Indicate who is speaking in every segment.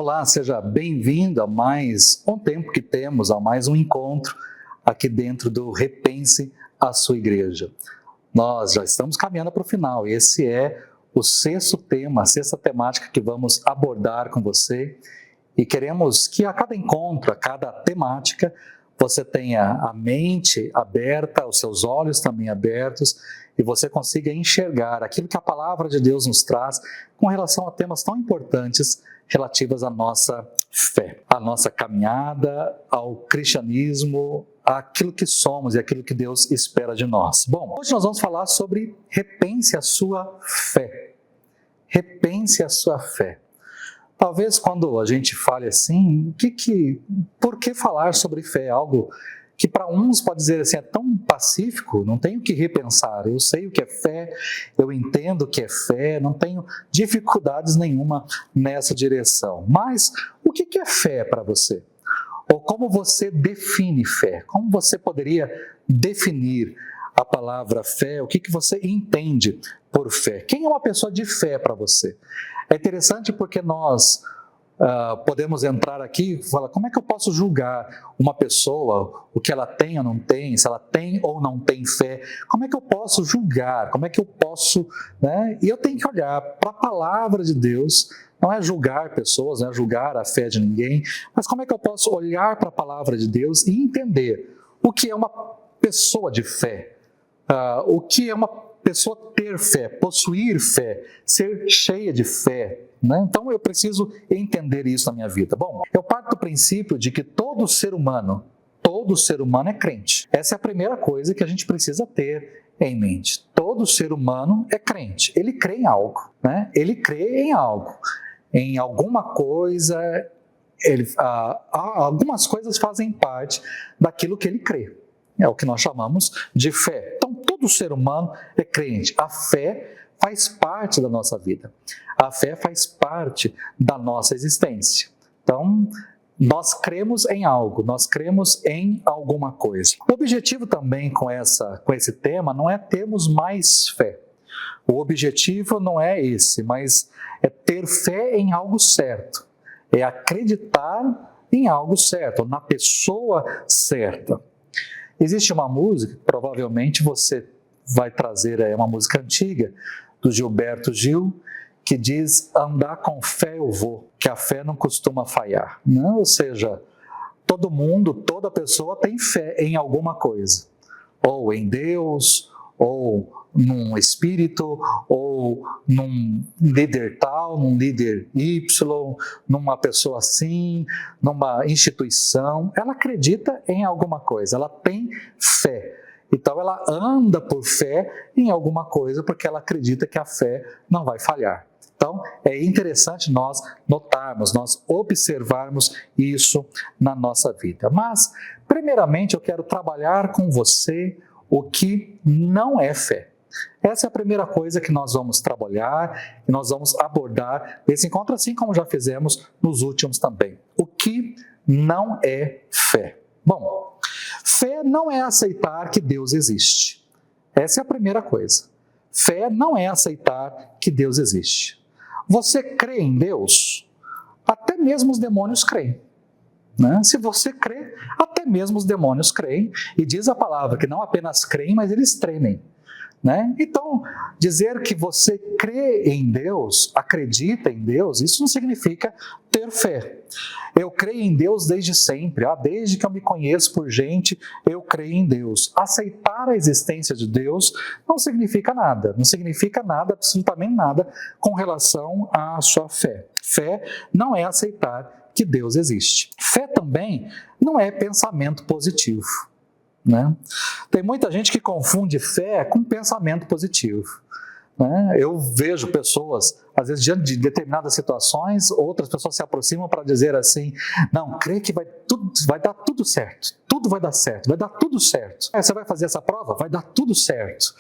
Speaker 1: Olá, seja bem-vindo a mais um tempo que temos, a mais um encontro aqui dentro do Repense a Sua Igreja. Nós já estamos caminhando para o final e esse é o sexto tema, a sexta temática que vamos abordar com você e queremos que a cada encontro, a cada temática, você tenha a mente aberta, os seus olhos também abertos e você consiga enxergar aquilo que a palavra de Deus nos traz com relação a temas tão importantes relativas à nossa fé, à nossa caminhada, ao cristianismo, àquilo que somos e aquilo que Deus espera de nós. Bom, hoje nós vamos falar sobre repense a sua fé. Repense a sua fé. Talvez quando a gente fale assim, por que falar sobre fé? Algo que para uns pode dizer assim, é tão pacífico, não tenho que repensar, eu sei o que é fé, eu entendo o que é fé, não tenho dificuldades nenhuma nessa direção. Mas o que é fé para você? Ou como você define fé? Como você poderia definir a palavra fé? O que você entende por fé? Quem é uma pessoa de fé para você? É interessante porque nós podemos entrar aqui e falar, como é que eu posso julgar uma pessoa, o que ela tem ou não tem, se ela tem ou não tem fé? Como é que eu posso julgar? Como é que eu posso, né? E eu tenho que olhar para a palavra de Deus, não é julgar pessoas, não é julgar a fé de ninguém, mas como é que eu posso olhar para a palavra de Deus e entender o que é uma pessoa de fé, o que é uma pessoa ter fé, possuir fé, ser cheia de fé, né? Então eu preciso entender isso na minha vida. Bom, eu parto do princípio de que todo ser humano é crente. Essa é a primeira coisa que a gente precisa ter em mente. Todo ser humano é crente. Ele crê em algo, né? Ele crê em algo, em alguma coisa. Algumas coisas fazem parte daquilo que ele crê. É o que nós chamamos de fé. Então, todo ser humano é crente. A fé faz parte da nossa vida. A fé faz parte da nossa existência. Então, nós cremos em algo, nós cremos em alguma coisa. O objetivo também com esse tema não é termos mais fé. O objetivo não é esse, mas é ter fé em algo certo. É acreditar em algo certo, na pessoa certa. Existe uma música, provavelmente você vai trazer uma música antiga, do Gilberto Gil, que diz, andar com fé eu vou, que a fé não costuma falhar. Não? Ou seja, todo mundo, toda pessoa tem fé em alguma coisa. Ou em Deus, ou num espírito, ou num líder tal, num líder Y, numa pessoa assim, numa instituição. Ela acredita em alguma coisa, ela tem fé. Então ela anda por fé em alguma coisa porque ela acredita que a fé não vai falhar. Então é interessante nós notarmos, nós observarmos isso na nossa vida. Mas, primeiramente, eu quero trabalhar com você o que não é fé. Essa é a primeira coisa que nós vamos trabalhar e nós vamos abordar nesse encontro, assim como já fizemos nos últimos também. O que não é fé? Bom, fé não é aceitar que Deus existe. Essa é a primeira coisa. Fé não é aceitar que Deus existe. Você crê em Deus? Até mesmo os demônios creem. Né? Se você crê, até mesmo os demônios creem. E diz a palavra que não apenas creem, mas eles tremem. Né? Então, dizer que você crê em Deus, acredita em Deus, isso não significa ter fé. Eu creio em Deus desde sempre, desde que eu me conheço por gente, eu creio em Deus. Aceitar a existência de Deus não significa nada, absolutamente nada, com relação à sua fé. Fé não é aceitar que Deus existe. Fé também não é pensamento positivo. Né? Tem muita gente que confunde fé com pensamento positivo. Né? Eu vejo pessoas, às vezes, diante de determinadas situações, outras pessoas se aproximam para dizer assim, não, crê que vai dar tudo certo, tudo vai dar certo, vai dar tudo certo. Você vai fazer essa prova? Vai dar tudo certo.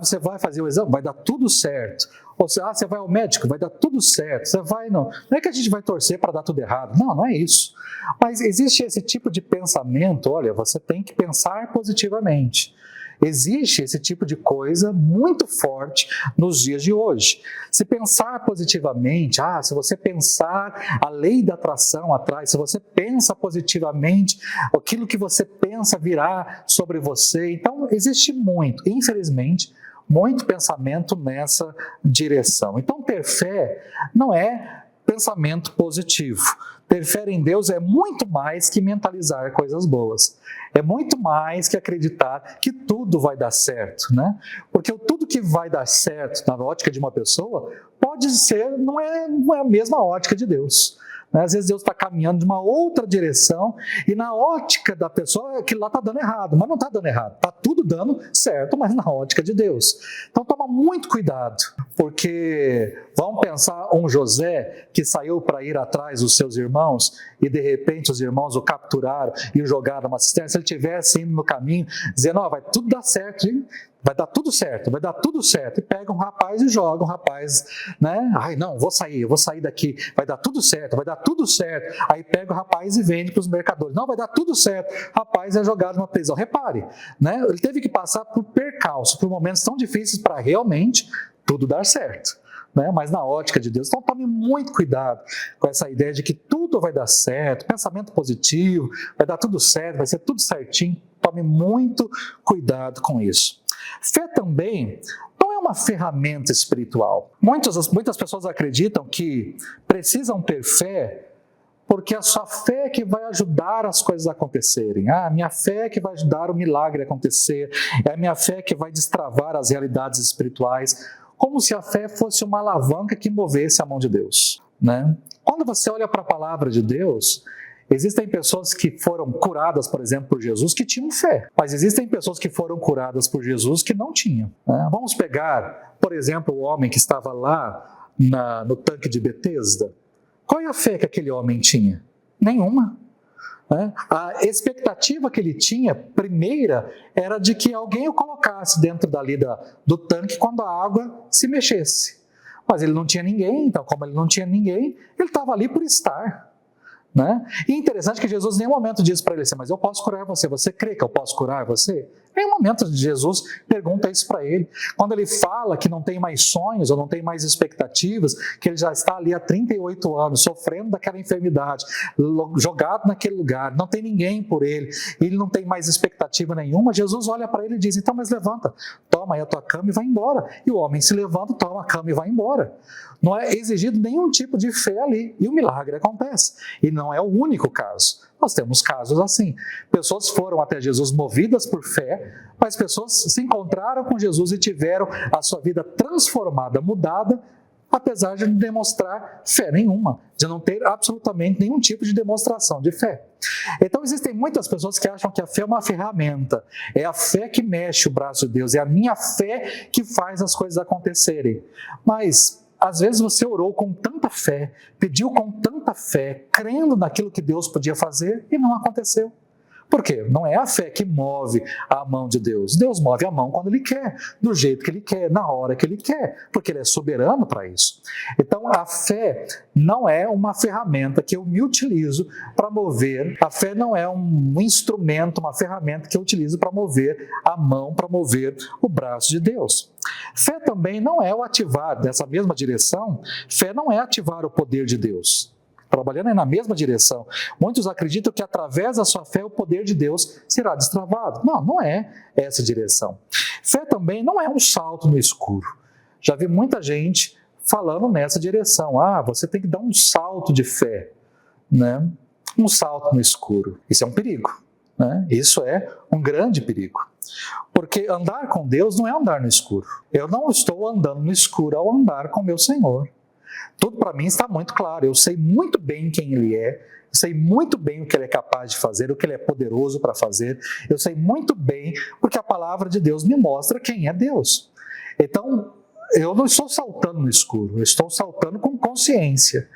Speaker 1: Você vai fazer o exame? Vai dar tudo certo. Ou você vai ao médico? Vai dar tudo certo. Você vai, não é que a gente vai torcer para dar tudo errado. Não, não é isso. Mas existe esse tipo de pensamento, olha, você tem que pensar positivamente. Existe esse tipo de coisa muito forte nos dias de hoje. Se pensar positivamente, se você pensar a lei da atração atrás, se você pensa positivamente, aquilo que você pensa virá sobre você. Então, existe muito, infelizmente, muito pensamento nessa direção. Então, ter fé não é pensamento positivo. Ter fé em Deus é muito mais que mentalizar coisas boas. É muito mais que acreditar que tudo vai dar certo, né? Porque tudo que vai dar certo na ótica de uma pessoa pode ser, não é a mesma ótica de Deus. Às vezes Deus está caminhando de uma outra direção e na ótica da pessoa aquilo lá está dando errado, mas não está dando errado, está tudo dando certo, mas na ótica de Deus. Então toma muito cuidado, porque vamos pensar um José que saiu para ir atrás dos seus irmãos e de repente os irmãos o capturaram e o jogaram numa cisterna. Se ele estivesse indo no caminho dizendo, vai tudo dar certo, hein? Vai dar tudo certo, vai dar tudo certo. E pega um rapaz e joga um rapaz, né? Não, vou sair daqui, vai dar tudo certo, vai dar tudo certo. Aí pega o rapaz e vende para os mercadores. Não, vai dar tudo certo. O rapaz é jogado numa prisão. Repare, né? Ele teve que passar por percalço, por momentos tão difíceis para realmente tudo dar certo. Né? Mas na ótica de Deus. Então tome muito cuidado com essa ideia de que tudo vai dar certo, pensamento positivo, vai dar tudo certo, vai ser tudo certinho. Tome muito cuidado com isso. Fé também não é uma ferramenta espiritual. Muitas pessoas acreditam que precisam ter fé porque a sua fé é que vai ajudar as coisas a acontecerem. A minha fé é que vai ajudar o milagre a acontecer. É a minha fé que vai destravar as realidades espirituais. Como se a fé fosse uma alavanca que movesse a mão de Deus. Né? Quando você olha para a palavra de Deus, existem pessoas que foram curadas, por exemplo, por Jesus, que tinham fé. Mas existem pessoas que foram curadas por Jesus que não tinham. Né? Vamos pegar, por exemplo, o homem que estava lá no tanque de Betesda. Qual é a fé que aquele homem tinha? Nenhuma. A expectativa que ele tinha, primeira, era de que alguém o colocasse dentro dali do tanque quando a água se mexesse. Mas ele não tinha ninguém, então como ele não tinha ninguém, ele estava ali por estar. Né? E é interessante que Jesus em nenhum momento diz para ele assim, mas eu posso curar você, você crê que eu posso curar você? Em nenhum momento Jesus pergunta isso para ele. Quando ele fala que não tem mais sonhos ou não tem mais expectativas, que ele já está ali há 38 anos, sofrendo daquela enfermidade, jogado naquele lugar, não tem ninguém por ele, ele não tem mais expectativa nenhuma, Jesus olha para ele e diz, então mas levanta, toma aí a tua cama e vai embora. E o homem se levanta, toma a cama e vai embora. Não é exigido nenhum tipo de fé ali, e o milagre acontece. E não é o único caso. Nós temos casos assim. Pessoas foram até Jesus movidas por fé, mas pessoas se encontraram com Jesus e tiveram a sua vida transformada, mudada, apesar de não demonstrar fé nenhuma, de não ter absolutamente nenhum tipo de demonstração de fé. Então existem muitas pessoas que acham que a fé é uma ferramenta, é a fé que mexe o braço de Deus, é a minha fé que faz as coisas acontecerem. Mas às vezes você orou com tanta fé, pediu com tanta fé, crendo naquilo que Deus podia fazer e não aconteceu. Por quê? Não é a fé que move a mão de Deus. Deus move a mão quando Ele quer, do jeito que Ele quer, na hora que Ele quer, porque Ele é soberano para isso. Então, a fé não é uma ferramenta que eu me utilizo para mover, a fé não é um instrumento, uma ferramenta que eu utilizo para mover a mão, para mover o braço de Deus. Fé também não é o ativar, nessa mesma direção, fé não é ativar o poder de Deus. Trabalhando na mesma direção. Muitos acreditam que através da sua fé o poder de Deus será destravado. Não, não é essa direção. Fé também não é um salto no escuro. Já vi muita gente falando nessa direção. Você tem que dar um salto de fé, né? Um salto no escuro. Isso é um perigo, né? Isso é um grande perigo. Porque andar com Deus não é andar no escuro. Eu não estou andando no escuro ao andar com meu Senhor. Tudo para mim está muito claro, eu sei muito bem quem Ele é, eu sei muito bem o que Ele é capaz de fazer, o que Ele é poderoso para fazer, eu sei muito bem porque a palavra de Deus me mostra quem é Deus. Então, eu não estou saltando no escuro, eu estou saltando com consciência.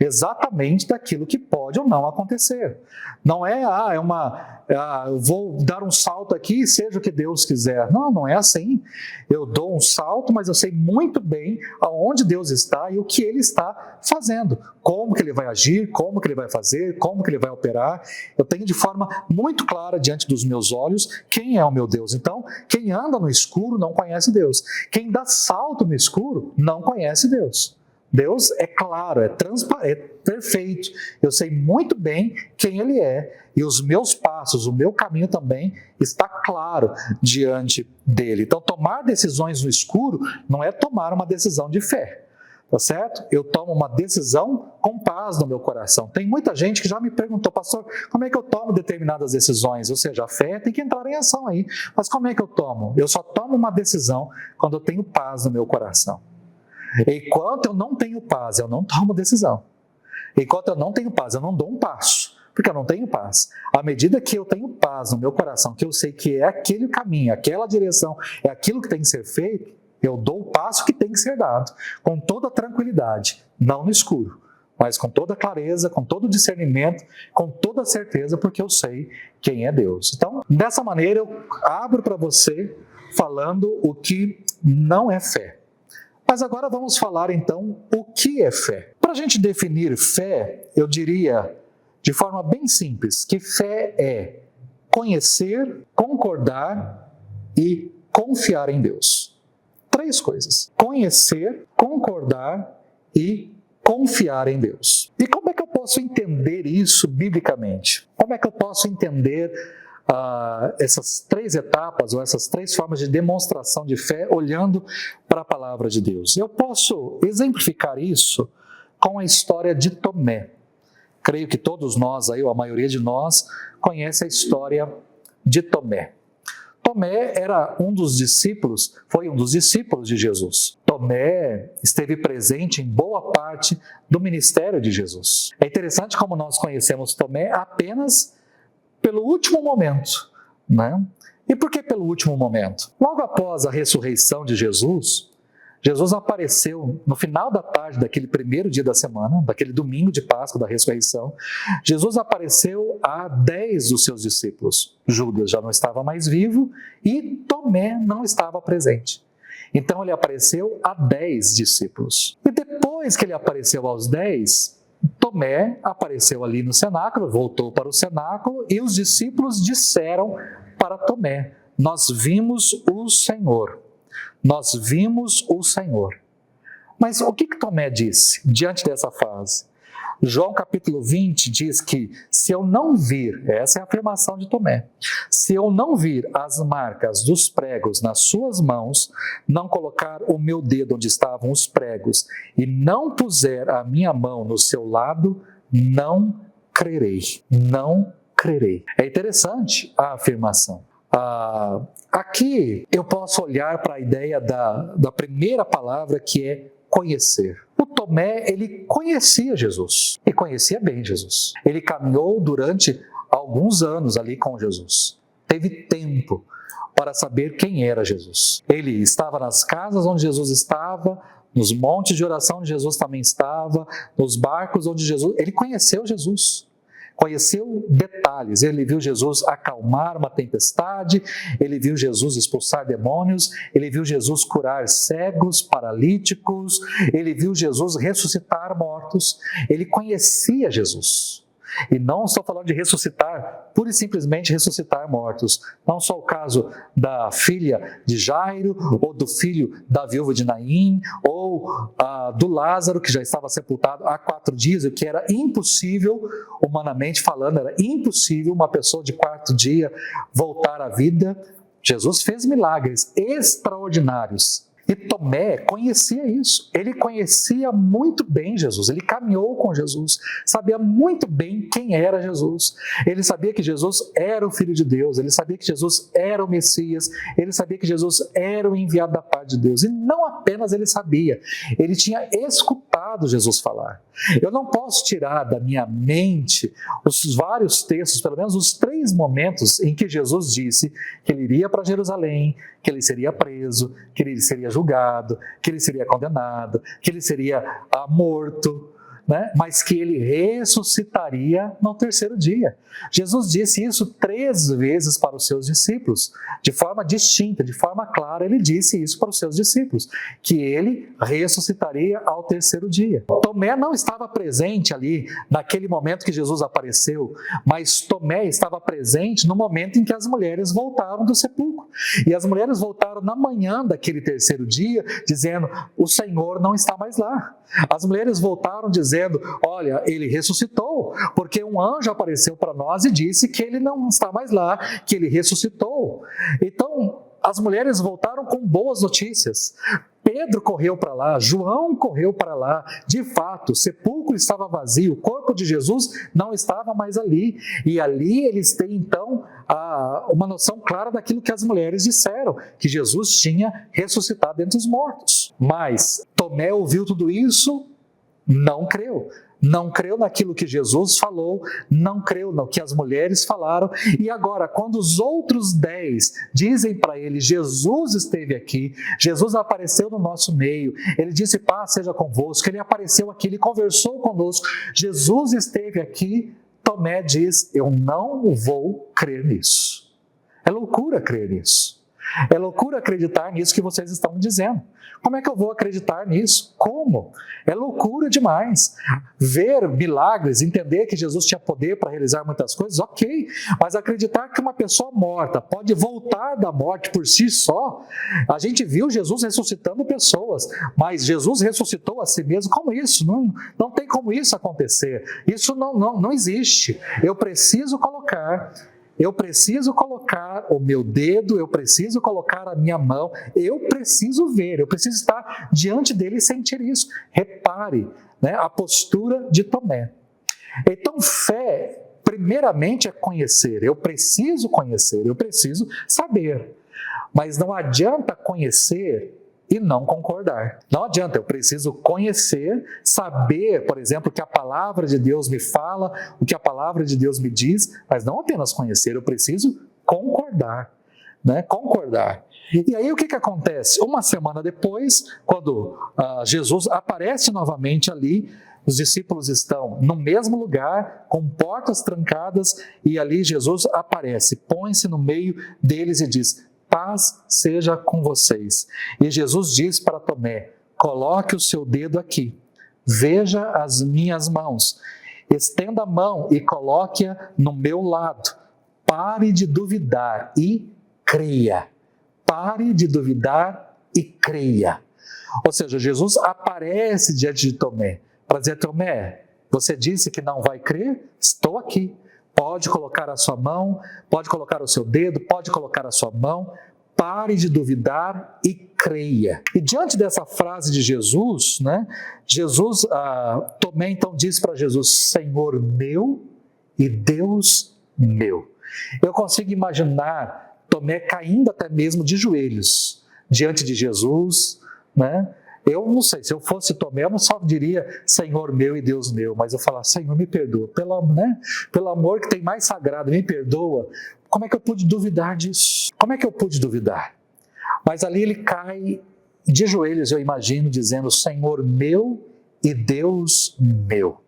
Speaker 1: exatamente daquilo que pode ou não acontecer. Não é, eu vou dar um salto aqui, seja o que Deus quiser. Não, não é assim. Eu dou um salto, mas eu sei muito bem aonde Deus está e o que Ele está fazendo. Como que Ele vai agir, como que Ele vai fazer, como que Ele vai operar. Eu tenho de forma muito clara diante dos meus olhos quem é o meu Deus. Então, quem anda no escuro não conhece Deus. Quem dá salto no escuro não conhece Deus. Deus é claro, é perfeito. Eu sei muito bem quem Ele é e os meus passos, o meu caminho também está claro diante dEle. Então, tomar decisões no escuro não é tomar uma decisão de fé, tá certo? Eu tomo uma decisão com paz no meu coração. Tem muita gente que já me perguntou, pastor, como é que eu tomo determinadas decisões? Ou seja, a fé tem que entrar em ação aí. Mas como é que eu tomo? Eu só tomo uma decisão quando eu tenho paz no meu coração. Enquanto eu não tenho paz, eu não tomo decisão. Enquanto eu não tenho paz, eu não dou um passo, porque eu não tenho paz. À medida que eu tenho paz no meu coração, que eu sei que é aquele caminho, aquela direção, é aquilo que tem que ser feito, eu dou o passo que tem que ser dado, com toda tranquilidade, não no escuro, mas com toda clareza, com todo discernimento, com toda certeza, porque eu sei quem é Deus. Então, dessa maneira, eu abro para você falando o que não é fé. Mas agora vamos falar então o que é fé. Para a gente definir fé, eu diria de forma bem simples que fé é conhecer, concordar e confiar em Deus. 3 coisas: conhecer, concordar e confiar em Deus. E como é que eu posso entender isso biblicamente? Como é que eu posso entender essas 3 etapas ou essas 3 formas de demonstração de fé olhando para a palavra de Deus? Eu posso exemplificar isso com a história de Tomé. Creio que todos nós, ou a maioria de nós, conhece a história de Tomé. Tomé era foi um dos discípulos de Jesus. Tomé esteve presente em boa parte do ministério de Jesus. É interessante como nós conhecemos Tomé apenas pelo último momento, né? E por que pelo último momento? Logo após a ressurreição de Jesus, Jesus apareceu no final da tarde daquele primeiro dia da semana, daquele domingo de Páscoa da ressurreição. Jesus apareceu a 10 dos seus discípulos. Judas já não estava mais vivo e Tomé não estava presente. Então ele apareceu a 10 discípulos. E depois que ele apareceu aos 10, Tomé apareceu ali no cenáculo, voltou para o cenáculo e os discípulos disseram para Tomé: nós vimos o Senhor. Nós vimos o Senhor. Mas o que Tomé disse diante dessa fase? João capítulo 20 diz que se eu não vir, essa é a afirmação de Tomé, se eu não vir as marcas dos pregos nas suas mãos, não colocar o meu dedo onde estavam os pregos e não puser a minha mão no seu lado, não crerei. Não crerei. É interessante a afirmação. Aqui eu posso olhar para a ideia da primeira palavra, que é conhecer. O Tomé, ele conhecia Jesus, e conhecia bem Jesus. Ele caminhou durante alguns anos ali com Jesus. Teve tempo para saber quem era Jesus. Ele estava nas casas onde Jesus estava, nos montes de oração onde Jesus também estava, nos barcos onde Jesus... Ele conheceu Jesus. Conheceu detalhes, ele viu Jesus acalmar uma tempestade, ele viu Jesus expulsar demônios, ele viu Jesus curar cegos, paralíticos, ele viu Jesus ressuscitar mortos, ele conhecia Jesus. E não estou falando de ressuscitar, pura e simplesmente ressuscitar mortos. Não só o caso da filha de Jairo, ou do filho da viúva de Naim, ou do Lázaro, que já estava sepultado há 4 dias, o que era impossível, humanamente falando, era impossível uma pessoa de 4 dias voltar à vida. Jesus fez milagres extraordinários. E Tomé conhecia isso, ele conhecia muito bem Jesus, ele caminhou com Jesus, sabia muito bem quem era Jesus, ele sabia que Jesus era o Filho de Deus, ele sabia que Jesus era o Messias, ele sabia que Jesus era o enviado da parte de Deus, e não apenas ele sabia, ele tinha escutado Jesus falar. Eu não posso tirar da minha mente os vários textos, pelo menos os 3 momentos em que Jesus disse que ele iria para Jerusalém, que ele seria preso, que ele seria julgado, que ele seria condenado, que ele seria morto. né? Mas que ele ressuscitaria no terceiro dia. Jesus disse isso 3 vezes para os seus discípulos, de forma distinta, de forma clara, ele disse isso para os seus discípulos, que ele ressuscitaria ao terceiro dia. Tomé não estava presente ali naquele momento que Jesus apareceu, mas Tomé estava presente no momento em que as mulheres voltaram do sepulcro. E as mulheres voltaram na manhã daquele terceiro dia, dizendo: o Senhor não está mais lá. As mulheres voltaram dizendo: olha, ele ressuscitou, porque um anjo apareceu para nós e disse que ele não está mais lá, que ele ressuscitou. Então, as mulheres voltaram com boas notícias. Pedro correu para lá, João correu para lá. De fato, o sepulcro estava vazio, o corpo de Jesus não estava mais ali. E ali eles têm então uma noção clara daquilo que as mulheres disseram, que Jesus tinha ressuscitado dentre os mortos. Mas Tomé ouviu tudo isso, não creu. Não creu naquilo que Jesus falou, não creu no que as mulheres falaram. E agora, quando os outros 10 dizem para ele: Jesus esteve aqui, Jesus apareceu no nosso meio, ele disse: paz seja convosco, ele apareceu aqui, ele conversou conosco, Jesus esteve aqui. Tomé diz: eu não vou crer nisso. É loucura crer nisso. É loucura acreditar nisso que vocês estão me dizendo. Como é que eu vou acreditar nisso? Como? É loucura demais. Ver milagres, entender que Jesus tinha poder para realizar muitas coisas, ok. Mas acreditar que uma pessoa morta pode voltar da morte por si só, a gente viu Jesus ressuscitando pessoas, mas Jesus ressuscitou a si mesmo. Como isso? Não tem como isso acontecer. Isso não existe. Eu preciso colocar o meu dedo, eu preciso colocar a minha mão, eu preciso ver, eu preciso estar diante dele e sentir isso. Repare, né, a postura de Tomé. Então, fé, primeiramente, é conhecer. Eu preciso conhecer, eu preciso saber. Mas não adianta conhecer e não concordar. Não adianta, eu preciso conhecer, saber, por exemplo, o que a palavra de Deus me fala, o que a palavra de Deus me diz, mas não apenas conhecer, eu preciso concordar, né? Concordar. E aí o que acontece? Uma semana depois, quando Jesus aparece novamente ali, os discípulos estão no mesmo lugar, com portas trancadas, e ali Jesus aparece, põe-se no meio deles e diz: paz seja com vocês. E Jesus diz para Tomé: coloque o seu dedo aqui, veja as minhas mãos, estenda a mão e coloque-a no meu lado. Pare de duvidar e creia. Pare de duvidar e creia. Ou seja, Jesus aparece diante de Tomé para dizer: Tomé, você disse que não vai crer? Estou aqui. Pode colocar a sua mão, pode colocar o seu dedo, pode colocar a sua mão. Pare de duvidar e creia. E diante dessa frase de Jesus, né, Tomé então diz para Jesus: Senhor meu e Deus meu. Eu consigo imaginar Tomé caindo até mesmo de joelhos diante de Jesus, né? Eu não sei, se eu fosse Tomé, eu não só diria Senhor meu e Deus meu, mas eu falar: Senhor, me perdoa, pelo amor que tem mais sagrado, me perdoa. Como é que eu pude duvidar disso? Como é que eu pude duvidar? Mas ali ele cai de joelhos, eu imagino, dizendo: Senhor meu e Deus meu.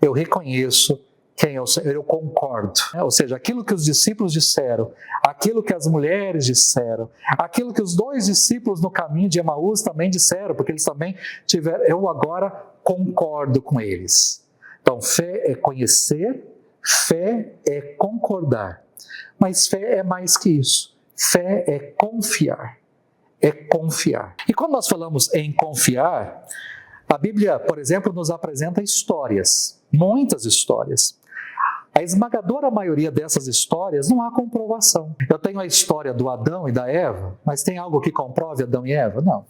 Speaker 1: Eu reconheço quem é o Senhor, eu concordo. Ou seja, aquilo que os discípulos disseram, aquilo que as mulheres disseram, aquilo que os 2 discípulos no caminho de Emaús também disseram, porque eles também tiveram, eu agora concordo com eles. Então, fé é conhecer, fé é concordar. Mas fé é mais que isso. Fé é confiar. É confiar. E quando nós falamos em confiar, a Bíblia, por exemplo, nos apresenta histórias, muitas histórias. A esmagadora maioria dessas histórias não há comprovação. Eu tenho a história do Adão e da Eva, mas tem algo que comprove Adão e Eva? Não.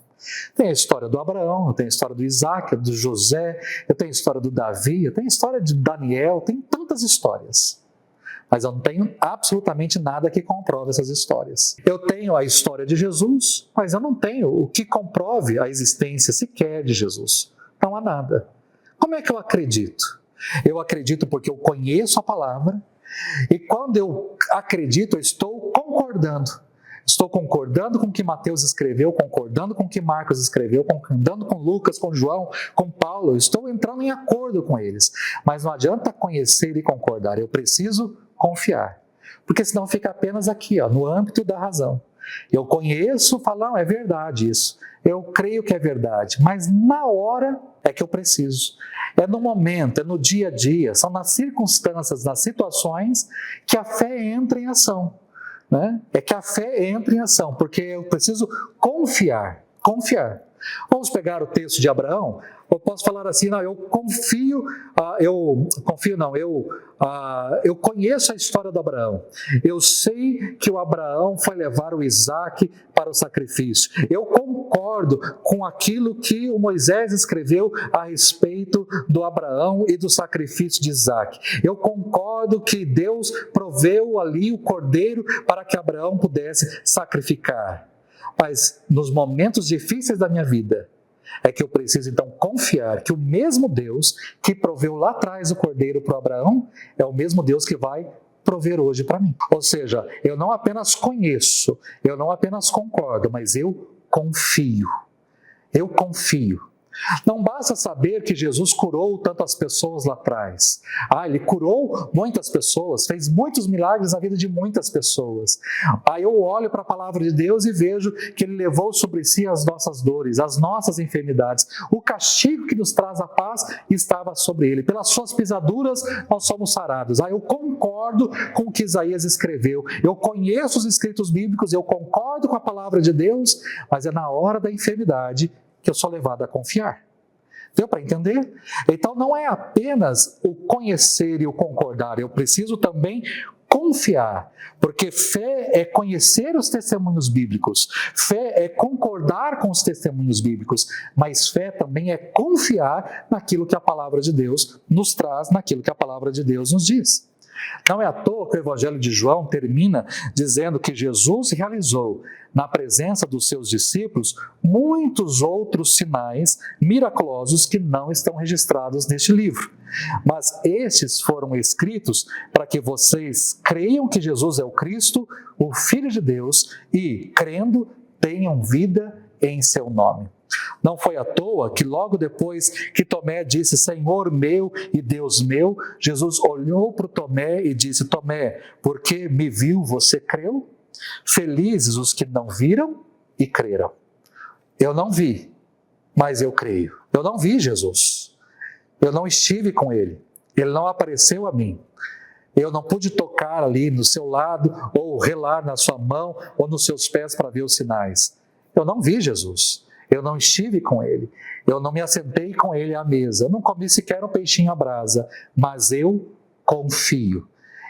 Speaker 1: Tem a história do Abraão, eu tenho a história do Isaac, do José, eu tenho a história do Davi, eu tenho a história de Daniel, tem tantas histórias. Mas eu não tenho absolutamente nada que comprove essas histórias. Eu tenho a história de Jesus, mas eu não tenho o que comprove a existência sequer de Jesus. Não há nada. Como é que eu acredito? Eu acredito porque eu conheço a palavra, e quando eu acredito, eu estou concordando. Estou concordando com o que Mateus escreveu, concordando com o que Marcos escreveu, concordando com Lucas, com João, com Paulo. Estou entrando em acordo com eles. Mas não adianta conhecer e concordar, eu preciso confiar. Porque senão fica apenas aqui, no âmbito da razão. Eu conheço, falo, não, é verdade isso. Eu creio que é verdade, mas na hora é que eu preciso. É no momento, é no dia a dia, são nas circunstâncias, nas situações que a fé entra em ação. Né? É que a fé entra em ação, porque eu preciso confiar. Vamos pegar o texto de Abraão. Eu posso falar assim, não, eu conheço a história do Abraão. Eu sei que o Abraão foi levar o Isaque para o sacrifício. Eu concordo com aquilo que o Moisés escreveu a respeito do Abraão e do sacrifício de Isaque. Eu concordo que Deus proveu ali o cordeiro para que Abraão pudesse sacrificar. Mas nos momentos difíceis da minha vida, é que eu preciso então confiar que o mesmo Deus que proveu lá atrás o cordeiro para Abraão, é o mesmo Deus que vai prover hoje para mim. Ou seja, eu não apenas conheço, eu não apenas concordo, mas eu confio. Eu confio. Não basta saber que Jesus curou tantas pessoas lá atrás. Ele curou muitas pessoas, fez muitos milagres na vida de muitas pessoas. Aí eu olho para a palavra de Deus e vejo que Ele levou sobre si as nossas dores, as nossas enfermidades. O castigo que nos traz a paz estava sobre Ele. Pelas suas pisaduras nós somos sarados. Eu concordo com o que Isaías escreveu. Eu conheço os escritos bíblicos, eu concordo com a palavra de Deus, mas é na hora da enfermidade que eu sou levado a confiar. Deu para entender? Então não é apenas o conhecer e o concordar, eu preciso também confiar, porque fé é conhecer os testemunhos bíblicos, fé é concordar com os testemunhos bíblicos, mas fé também é confiar naquilo que a palavra de Deus nos traz, naquilo que a palavra de Deus nos diz. Não é à toa que o Evangelho de João termina dizendo que Jesus realizou, na presença dos seus discípulos, muitos outros sinais miraculosos que não estão registrados neste livro. Mas estes foram escritos para que vocês creiam que Jesus é o Cristo, o Filho de Deus, e, crendo, tenham vida em seu nome. Não foi à toa que logo depois que Tomé disse, Senhor meu e Deus meu, Jesus olhou para o Tomé e disse, Tomé, porque me viu, você creu? Felizes os que não viram e creram. Eu não vi, mas eu creio. Eu não vi Jesus. Eu não estive com Ele. Ele não apareceu a mim. Eu não pude tocar ali no seu lado, ou relar na sua mão, ou nos seus pés para ver os sinais. Eu não vi Jesus. Eu não estive com Ele, eu não me assentei com Ele à mesa, eu não comi sequer um peixinho à brasa, mas eu confio.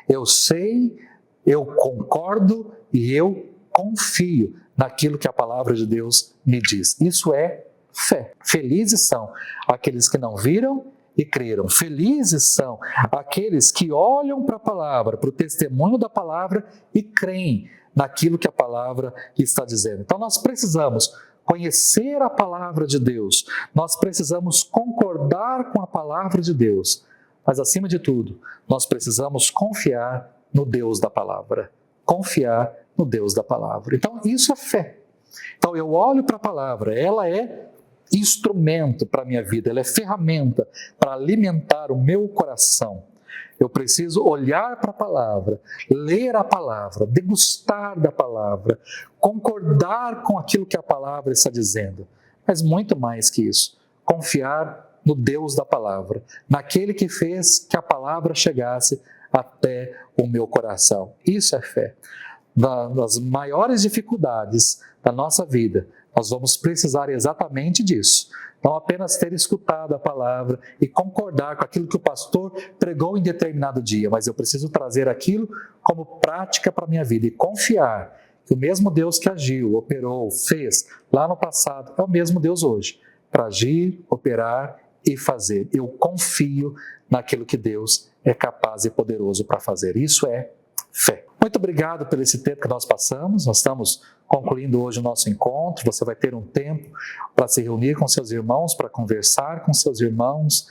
Speaker 1: Eu sei, eu concordo e eu confio naquilo que a palavra de Deus me diz. Isso é fé. Felizes são aqueles que não viram e creram. Felizes são aqueles que olham para a palavra, para o testemunho da palavra e creem naquilo que a palavra está dizendo. Então nós precisamos conhecer a palavra de Deus, nós precisamos concordar com a palavra de Deus, mas acima de tudo, nós precisamos confiar no Deus da palavra, confiar no Deus da palavra. Então isso é fé. Então eu olho para a palavra, ela é instrumento para a minha vida, ela é ferramenta para alimentar o meu coração. Eu preciso olhar para a palavra, ler a palavra, degustar da palavra, concordar com aquilo que a palavra está dizendo. Mas muito mais que isso, confiar no Deus da palavra, naquele que fez que a palavra chegasse até o meu coração. Isso é fé. Nas maiores dificuldades da nossa vida, nós vamos precisar exatamente disso. Não apenas ter escutado a palavra e concordar com aquilo que o pastor pregou em determinado dia, mas eu preciso trazer aquilo como prática para a minha vida e confiar que o mesmo Deus que agiu, operou, fez lá no passado, é o mesmo Deus hoje, para agir, operar e fazer. Eu confio naquilo que Deus é capaz e poderoso para fazer. Isso é fé. Muito obrigado por esse tempo que nós passamos. Nós estamos concluindo hoje o nosso encontro. Você vai ter um tempo para se reunir com seus irmãos, para conversar com seus irmãos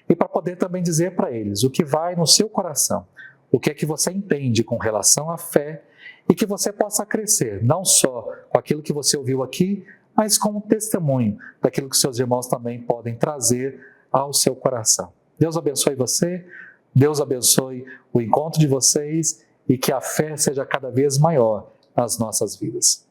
Speaker 1: e para poder também dizer para eles o que vai no seu coração, o que é que você entende com relação à fé e que você possa crescer, não só com aquilo que você ouviu aqui, mas com o testemunho daquilo que seus irmãos também podem trazer ao seu coração. Deus abençoe você, Deus abençoe o encontro de vocês e que a fé seja cada vez maior nas nossas vidas.